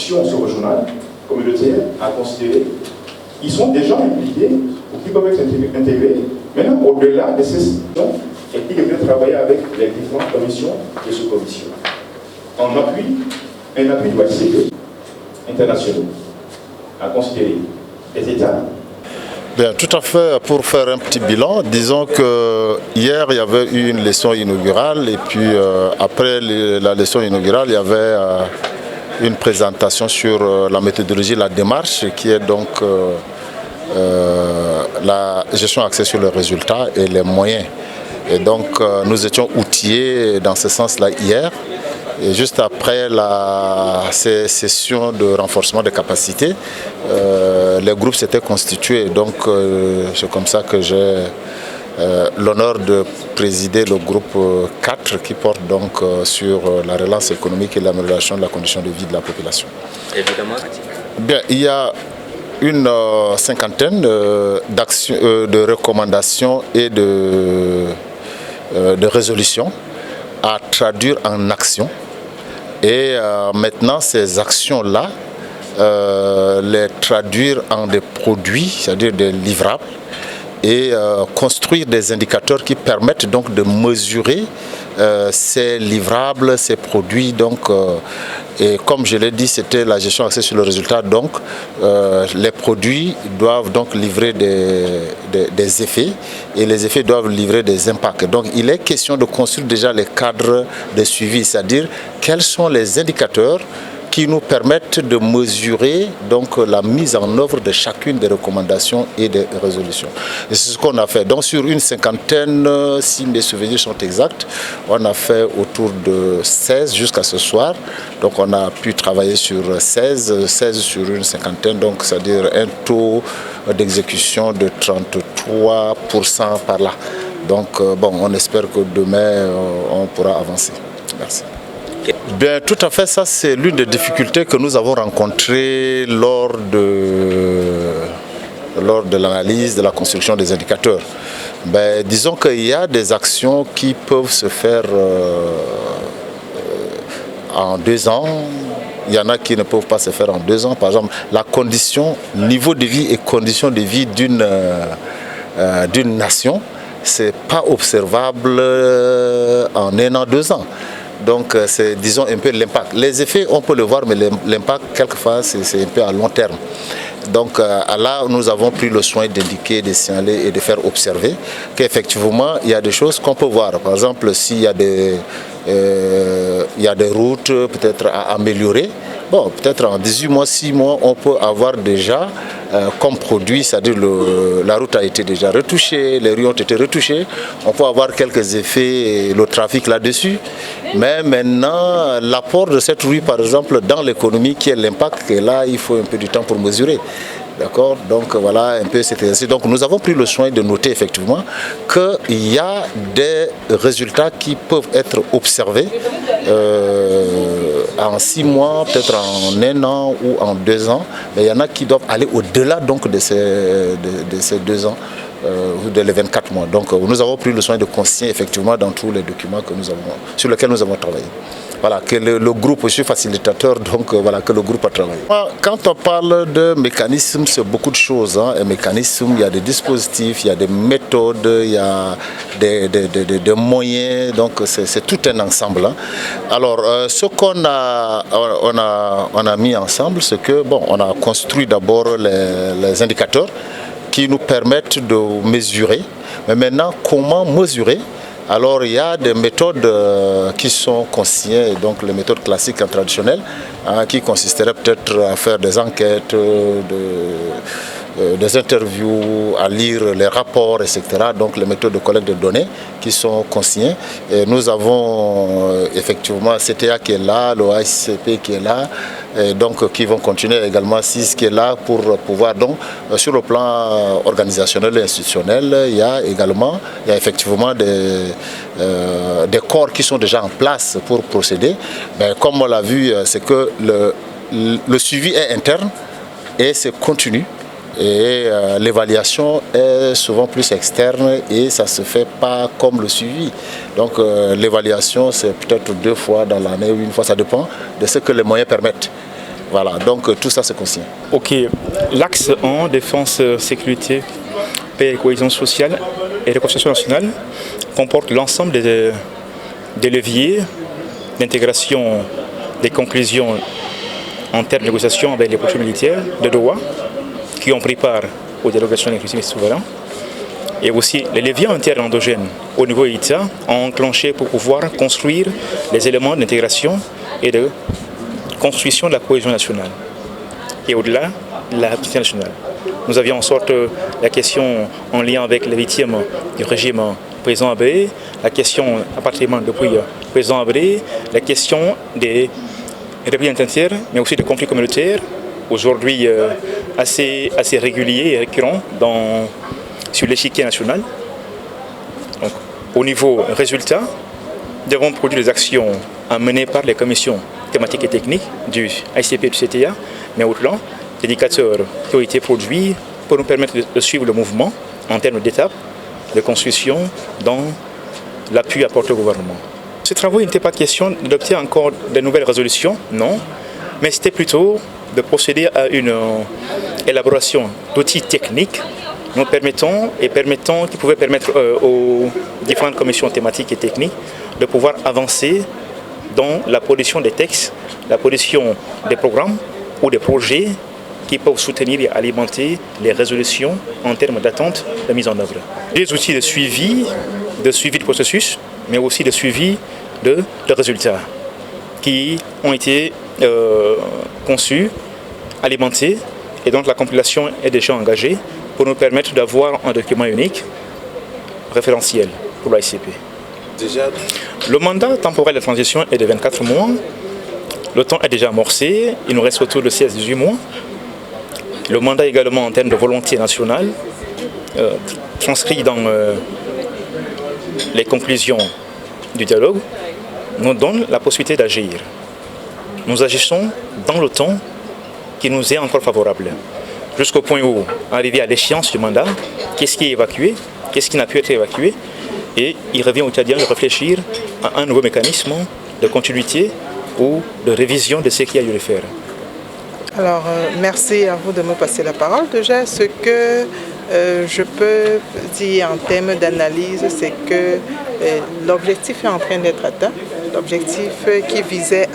actions sur le journal communautaire à considérer. Ils sont déjà impliqués ou qui peuvent être intégrés. Maintenant, au-delà de ces sessions, ils devraient travailler avec les différentes commissions et sous-commissions. En appui, un appui doit être internationaux à considérer. Les États. Bien, tout à fait. Pour faire un petit bilan, disons que hier il y avait eu une leçon inaugurale et puis après la leçon inaugurale il y avait une présentation sur la méthodologie, la démarche qui est donc la gestion axée sur les résultats et les moyens. Et donc nous étions outillés dans ce sens-là hier. Et juste après ces sessions de renforcement des capacités, les groupes s'étaient constitués. Donc c'est comme ça que j'ai l'honneur de présider le groupe 4 qui porte donc sur la relance économique et l'amélioration de la condition de vie de la population. Évidemment. Bien, il y a une cinquantaine d'actions, de recommandations et de résolutions à traduire en actions. Et maintenant, ces actions-là, les traduire en des produits, c'est-à-dire des livrables, et construire des indicateurs qui permettent donc de mesurer ces livrables, ces produits. Donc, et comme je l'ai dit, c'était la gestion axée sur le résultat. Donc, les produits doivent donc livrer des effets et les effets doivent livrer des impacts. Donc, il est question de construire déjà les cadres de suivi, c'est-à-dire quels sont les indicateurs qui nous permettent de mesurer donc la mise en œuvre de chacune des recommandations et des résolutions. Et c'est ce qu'on a fait. Donc sur une cinquantaine, si mes souvenirs sont exacts, on a fait autour de 16 jusqu'à ce soir. Donc on a pu travailler sur 16 sur une cinquantaine, donc c'est-à-dire un taux d'exécution de 33% par là. Donc bon, on espère que demain on pourra avancer. Merci. Bien, tout à fait, ça c'est l'une des difficultés que nous avons rencontrées lors de l'analyse, de la construction des indicateurs. Ben, disons qu'il y a des actions qui peuvent se faire en 2 ans. Il y en a qui ne peuvent pas se faire en 2 ans. Par exemple, la condition, niveau de vie et conditions de vie d'une nation, ce n'est pas observable en 1 an, 2 ans. Donc c'est, disons, un peu l'impact. Les effets, on peut le voir, mais l'impact, quelquefois, c'est un peu à long terme. Donc là, nous avons pris le soin d'indiquer, de signaler et de faire observer qu'effectivement, il y a des choses qu'on peut voir. Par exemple, s'il y a des routes peut-être à améliorer, bon, peut-être en 18 mois, 6 mois, on peut avoir déjà comme produit, c'est-à-dire la route a été déjà retouchée, les rues ont été retouchées, on peut avoir quelques effets, le trafic là-dessus, mais maintenant, l'apport de cette rue, par exemple, dans l'économie, qui est l'impact, et là, il faut un peu du temps pour mesurer. D'accord? Donc voilà un peu cet exercice. Donc nous avons pris le soin de noter effectivement qu'il y a des résultats qui peuvent être observés en 6 mois, peut-être en 1 an ou en 2 ans. Mais il y en a qui doivent aller au-delà donc de ces 2 ans. De les 24 mois. Donc nous avons pris le soin de consigner effectivement dans tous les documents que sur lesquels nous avons travaillé. Voilà, que le groupe, je suis facilitateur, donc voilà, que le groupe a travaillé. Quand on parle de mécanismes, c'est beaucoup de choses. Hein. Un mécanisme, il y a des dispositifs, il y a des méthodes, il y a des moyens, donc c'est tout un ensemble. Hein. Alors, ce qu'on a mis ensemble, c'est que, bon, on a construit d'abord les indicateurs qui nous permettent de mesurer. Mais maintenant, comment mesurer? Alors il y a des méthodes qui sont consignées, donc les méthodes classiques et traditionnelles, hein, qui consisteraient peut-être à faire des enquêtes, des interviews, à lire les rapports, etc. Donc les méthodes de collecte de données qui sont consignées. Et nous avons effectivement CTA qui est là, le AICP qui est là, et donc qui vont continuer également CIS qui est là pour pouvoir donc sur le plan organisationnel et institutionnel, il y a effectivement des corps qui sont déjà en place pour procéder. Mais comme on l'a vu, c'est que le suivi est interne et c'est continu. Et l'évaluation est souvent plus externe et ça ne se fait pas comme le suivi. Donc l'évaluation, c'est peut-être 2 fois dans l'année ou 1 fois, ça dépend de ce que les moyens permettent. Voilà, donc tout ça c'est conscient. Ok, l'axe 1, défense, sécurité, paix et cohésion sociale et réconciliation nationale, comporte l'ensemble des leviers d'intégration des conclusions en termes de négociation avec les procès militaires de Doha qui ont pris part aux dialogues nationaux inclusifs et souverains, et aussi les leviers internes endogènes au niveau État ont enclenché pour pouvoir construire les éléments d'intégration et de construction de la cohésion nationale. Et au-delà, la république nationale. Nous avions en sorte la question en lien avec les victimes du régime président Abré, la question appartement depuis le président Abré, la question des républiques internes, mais aussi des conflits communautaires, aujourd'hui assez réguliers et récurrents sur l'échiquier national. Donc, au niveau résultat, nous avons produit des actions menées par les commissions thématiques et techniques du ICP et du CTA, mais au-delà, des indicateurs qui ont été produits pour nous permettre de suivre le mouvement en termes d'étapes de construction dans l'appui apporté au gouvernement. Ces travaux, il n'était pas question d'adopter encore de nouvelles résolutions, non, mais c'était plutôt de procéder à une élaboration d'outils techniques nous qui pouvaient permettre aux différentes commissions thématiques et techniques de pouvoir avancer dans la production des textes, la production des programmes ou des projets qui peuvent soutenir et alimenter les résolutions en termes d'attente de mise en œuvre. Des outils de suivi du processus, mais aussi de suivi de résultats qui ont été conçus, alimentés, et donc la compilation est déjà engagée pour nous permettre d'avoir un document unique, référentiel pour l'ICP. Le mandat temporel de transition est de 24 mois. Le temps est déjà amorcé, il nous reste autour de 16-18 mois. Le mandat également en termes de volonté nationale, transcrit dans les conclusions du dialogue, nous donne la possibilité d'agir. Nous agissons dans le temps qui nous est encore favorable. Jusqu'au point où, arrivé à l'échéance du mandat, qu'est-ce qui est évacué, qu'est-ce qui n'a pu être évacué, et il revient aux Tchadiens de réfléchir à un nouveau mécanisme de continuité ou de révision de ce qu'il y a eu à faire. Alors, merci à vous de me passer la parole. Déjà, ce que je peux dire en termes d'analyse, c'est que l'objectif est en train d'être atteint. L'objectif qui visait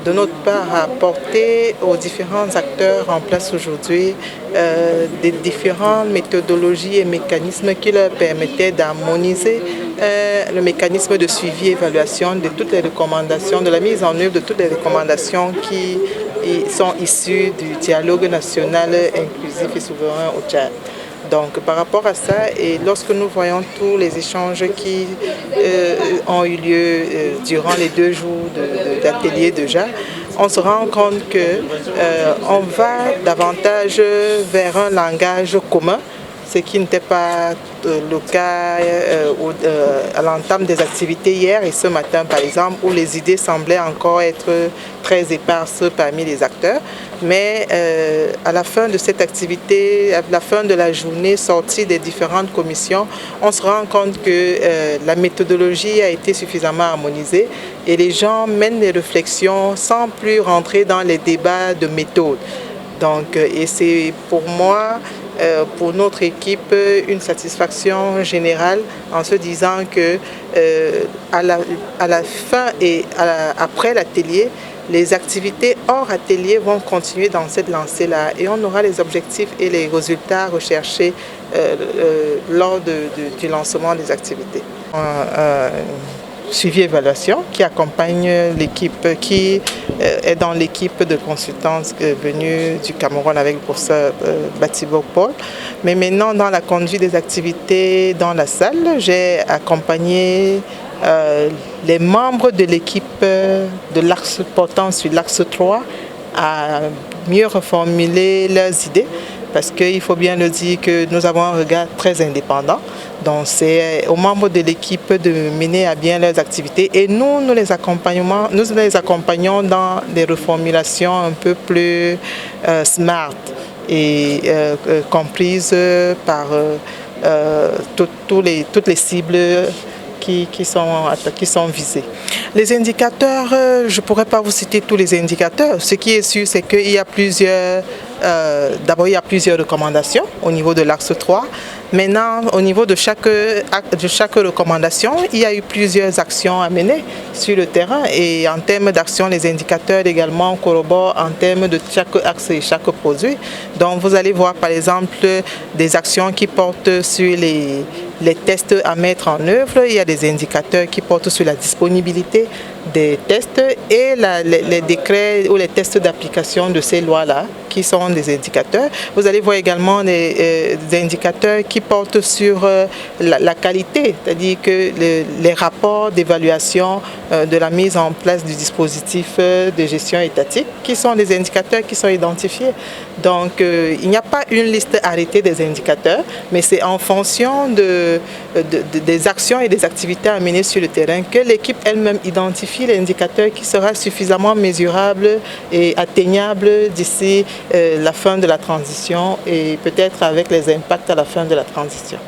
de notre part à apporter aux différents acteurs en place aujourd'hui des différentes méthodologies et mécanismes qui leur permettaient d'harmoniser le mécanisme de suivi et évaluation de toutes les recommandations, de la mise en œuvre de toutes les recommandations qui sont issues du dialogue national inclusif et souverain au Tchad. Donc par rapport à ça, et lorsque nous voyons tous les échanges qui ont eu lieu durant les 2 jours d'atelier déjà, on se rend compte qu'on va davantage vers un langage commun, ce qui n'était pas le cas à l'entame des activités hier et ce matin par exemple, où les idées semblaient encore être très éparses parmi les acteurs. Mais à la fin de cette activité, à la fin de la journée sortie des différentes commissions, on se rend compte que la méthodologie a été suffisamment harmonisée et les gens mènent les réflexions sans plus rentrer dans les débats de méthode. Donc, et c'est pour moi, pour notre équipe, une satisfaction générale en se disant que à la fin et après l'atelier, les activités hors atelier vont continuer dans cette lancée-là et on aura les objectifs et les résultats recherchés lors du lancement des activités. Suivi-évaluation qui accompagne l'équipe, qui est dans l'équipe de consultance venue du Cameroun avec le professeur Batibo Paul. Mais maintenant, dans la conduite des activités dans la salle, j'ai accompagné les membres de l'équipe de l'axe portant sur l'axe 3 à mieux reformuler leurs idées. Parce qu'il faut bien le dire que nous avons un regard très indépendant. Donc c'est aux membres de l'équipe de mener à bien leurs activités et nous les accompagnons dans des reformulations un peu plus smart et comprises par toutes les cibles qui sont visés. Les indicateurs, je ne pourrais pas vous citer tous les indicateurs. Ce qui est sûr, c'est qu'il y a plusieurs... D'abord, il y a plusieurs recommandations au niveau de l'axe 3. Maintenant, au niveau de chaque recommandation, il y a eu plusieurs actions à mener sur le terrain. Et en termes d'action, les indicateurs également corroborent en termes de chaque axe et chaque produit. Donc, vous allez voir par exemple des actions qui portent sur les tests à mettre en œuvre. Il y a des indicateurs qui portent sur la disponibilité des tests et les décrets ou les tests d'application de ces lois-là qui sont des indicateurs. Vous allez voir également des indicateurs qui portent sur la qualité, c'est-à-dire que les rapports d'évaluation de la mise en place du dispositif de gestion étatique, qui sont des indicateurs qui sont identifiés. Donc, il n'y a pas une liste arrêtée des indicateurs, mais c'est en fonction des actions et des activités à mener sur le terrain que l'équipe elle-même identifie l'indicateur qui sera suffisamment mesurable et atteignable d'ici la fin de la transition et peut-être avec les impacts à la fin de la transition.